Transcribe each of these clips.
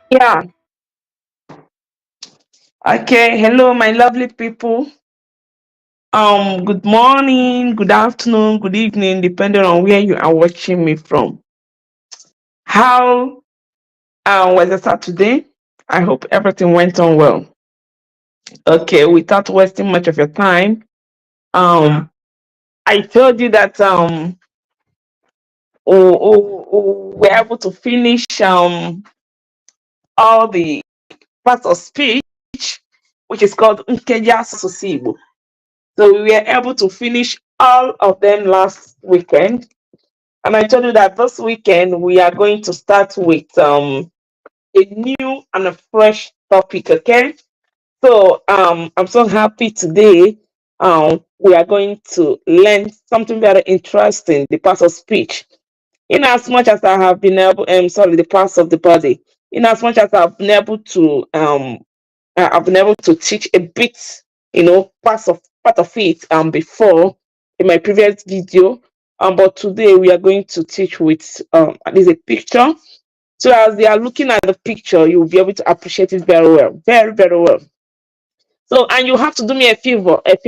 Yeah. Okay. Hello, my lovely people. Good morning, good afternoon, good evening, depending on where you are watching me from. How was the start today? I hope everything went on well. Okay, without wasting much of your time, um, I told you that we're able to finish all the parts of speech, which is called Nkeja Sosibo. So we were able to finish all of them last weekend. And I told you that this weekend we are going to start with a new and a fresh topic, okay? So I'm so happy today. We are going to learn something very interesting, the parts of speech. In as much as I have been able, sorry, the parts of the body. In as much as I've been able to I've been able to teach a bit, part of it before in my previous video. But today we are going to teach with at least a picture. So as they are looking at the picture, you'll be able to appreciate it very well, very, very well. So and you have to do me a favor. At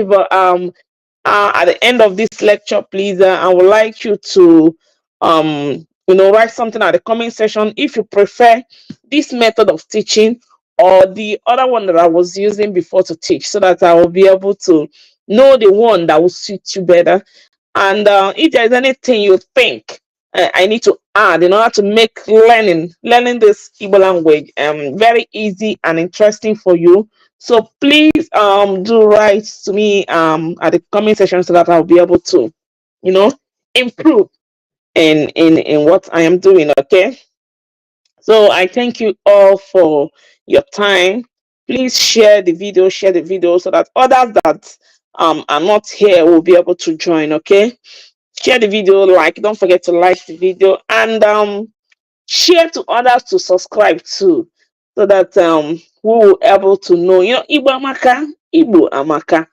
the end of this lecture, please, I would like you to write something at the comment section if you prefer this method of teaching or the other one that I was using before to teach, so that I will be able to know the one that will suit you better. And if there's anything you think I need to add in order to make learning this Igbo language very easy and interesting for you, so please do write to me at the comment section so that I'll be able to, you know, improve in what I am doing. Okay. So I thank you all for your time. Please share the video so that others that are not here will be able to join. Okay. Share the video, don't forget to like the video, and share to others to subscribe too, so that we will able to know, Igbo amaka, Igbo amaka,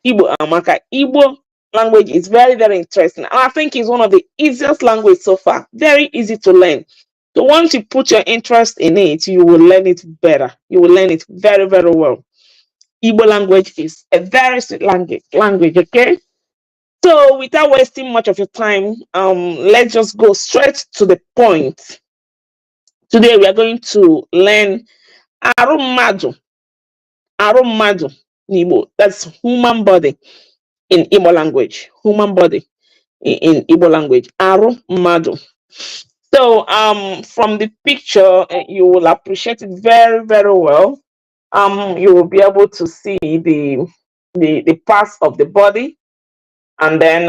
Igbo amaka. Igbo language is very, very interesting, and I think it's one of the easiest language so far. Very easy to learn. So once you put your interest in it, you will learn it better. You will learn it very, very well. Igbo language is a very sweet language, okay? So without wasting much of your time, let's just go straight to the point. Today we are going to learn arụ mmadụ. Arụ mmadụ n'Igbo. That's human body in Igbo language. Human body in Igbo language. Arụ mmadụ. So from the picture, you will appreciate it very, very well. You will be able to see the parts of the body, and then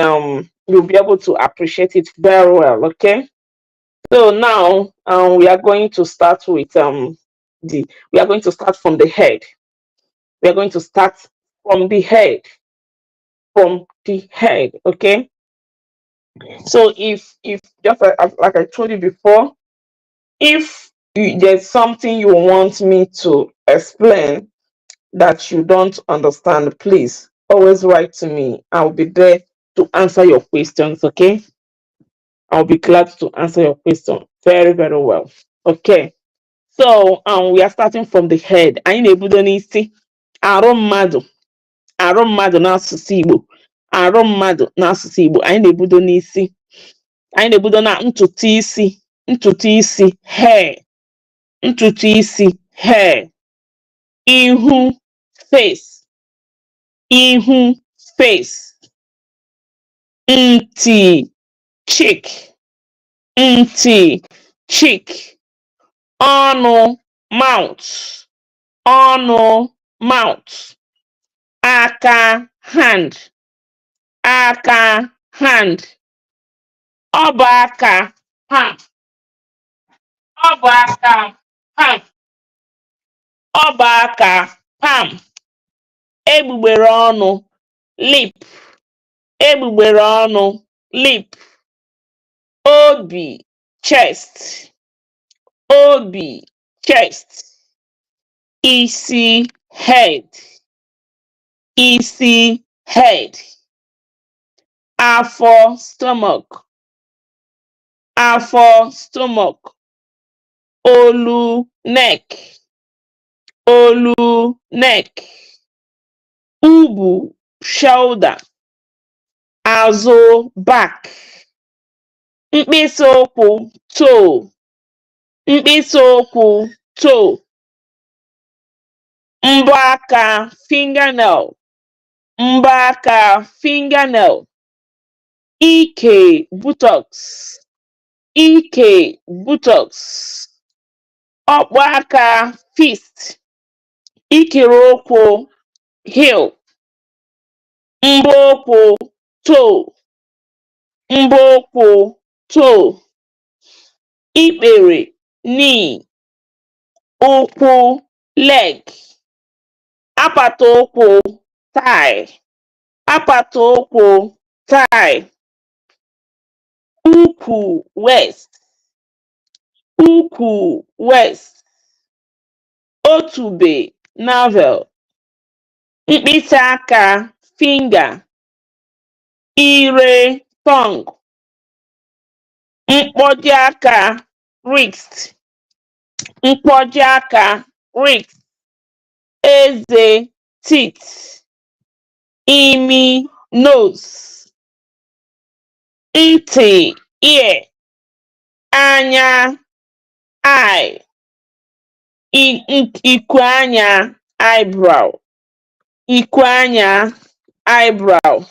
you'll be able to appreciate it very well. Okay. So now we are going to start with we are going to start from the head. We are going to start from the head. From the head. Okay. So if just like I told you before, if there's something you want me to explain that you don't understand, please always write to me. I'll be there to answer your questions. Okay. I'll be glad to answer your question very, very well. Okay. So we are starting from the head. Anyị na-ebido n'isi. Arụ mmadụ. Arụ mmadụ n'asụsụ Igbo. Arụ mmadụ n'asụsụ Igbo. Anyị na-ebido n'isi. Anyị na-ebido na ntutu isi. Ntutu isi, hair. Ntutu isi, hair. Ihu, face. Ihu, face. Ntị, cheek. Ntị, cheek. Ọnụ, mouth. Ọnụ, mouth. Aka, hand. Aka, hand. Ọbụ aka, palm. Ọbụ aka, palm. Ọbụ aka, palm. Egbugbere ọnụ, lip. Egbugbere ọnụ, lip. Obi, chest. Obi, chest. Isi, head. Isi, head. Afọ, stomach. Afọ, stomach. olu neck, olu neck, ubu shoulder, azụ back, mkpịsị ụkwụ toe, mkpịsị ụkwụ toe, mbọ aka fingernail, mbọ aka fingernail, ike buttocks, ike buttocks, ọkpụ aka fist, ikiri ụkwụ heel, mbọ ụkwụ toe, mbọ ụkwụ toe, ikpere knee, ụkwụ leg, apata ụkwụ thigh, apata ụkwụ thigh, ukwu waist, ukwu waist, otube navel, mkpịsị aka finger, ire tongue, mkpọjiaka wrist, mkpọjiaka wrist, eze teeth, imi nose, ntị ear, anya eye, iku anya eyebrow, iku anya eyebrow,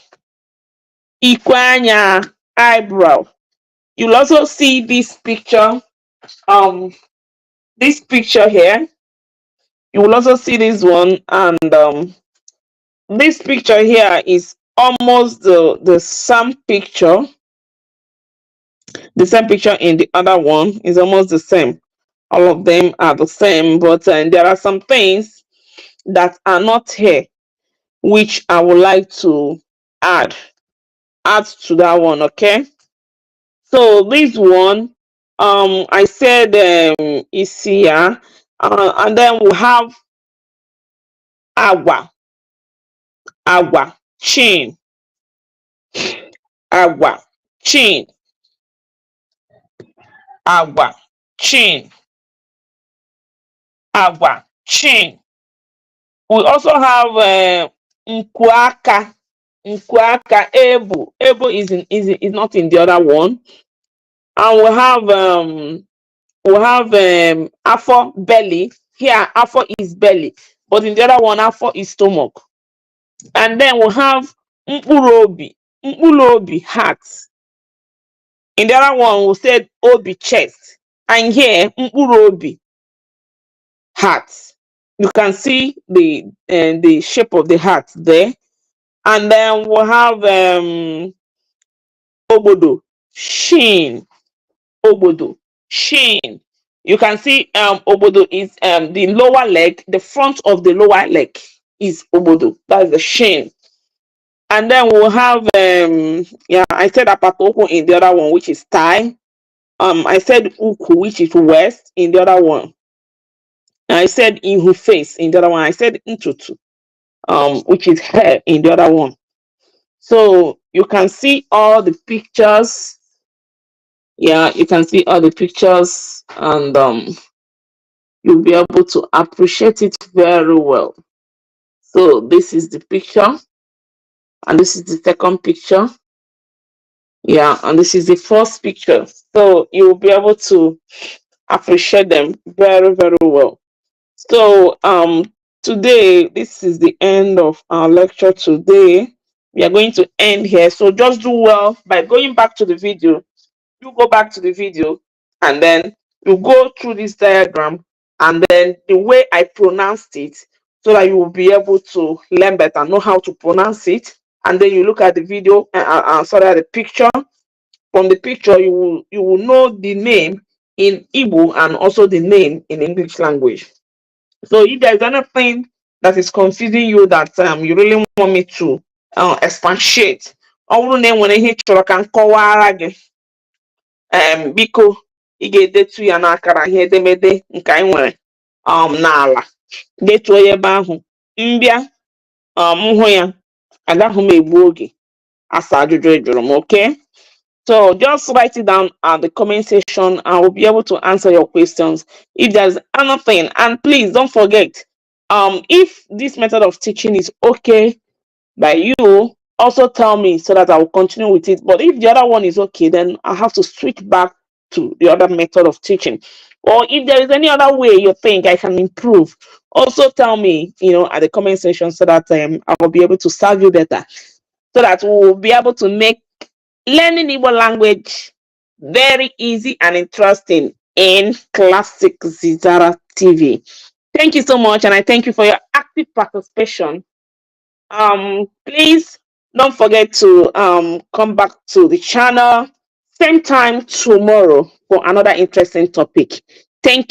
iku anya eyebrow. You'll also see this picture, this picture here. You will also see this one, and this picture here is almost the same picture. The same picture in the other one is almost the same. All of them are the same, but there are some things that are not here, which I would like to add to that one. Okay, so this one, I said is here, and then we have agua, chin, agua, chin, agua, chin, agua, chin. We also have nkwaka, nkwaka, ebo. Ebo is not in the other one, and we have afo belly. Here afo is belly, but in the other one afo is stomach. And then we have mkpụrụ obi, heart. In the other one we said obi, chest, and here mkpụrụ obi, heart. You can see the shape of the heart there. And then we'll have obodo, shin, obodo, shin. You can see obodo is the lower leg, the front of the lower leg is obodo. That's the shin. And then we'll have yeah, I said apatoko in the other one, which is thigh. I said uku, which is west in the other one. I said ihu, face in the other one. I said intutu, which is hair in the other one. So you can see all the pictures. Yeah, you can see all the pictures, and you'll be able to appreciate it very well. So this is the picture, and this is the second picture. Yeah, and this is the first picture. So you'll be able to appreciate them very, very well. So today, this is the end of our lecture today. We are going to end here. So just do well by going back to the video. You go back to the video, and then you go through this diagram, and then the way I pronounced it, so that you will be able to learn better, know how to pronounce it. And then you look at the video, sorry, at the picture. From the picture, you will know the name in Igbo and also the name in English language. So if there's anything that is confusing you, that you really want me to expatiate, biko ị ga-edetu ya n'akara ihe edemede nke anyị nwere n'ala, detuo ya ebe ahụ. Mbịa hụ ya, agaghị m egbu oge asa ajụjụ ị jụrụ m. Okay, So just write it down at the comment section and we'll be able to answer your questions if there's anything. And please don't forget, if this method of teaching is okay by you, also tell me so that I will continue with it. But if the other one is okay, then I have to switch back to the other method of teaching. Or if there is any other way you think I can improve, also tell me, at the comment section so that I will be able to serve you better. So that we will be able to make learning Igbo language very easy and interesting in Classic Zizara TV. Thank you so much, and I thank you for your active participation. Please don't forget to come back to the channel same time tomorrow for another interesting topic. Thank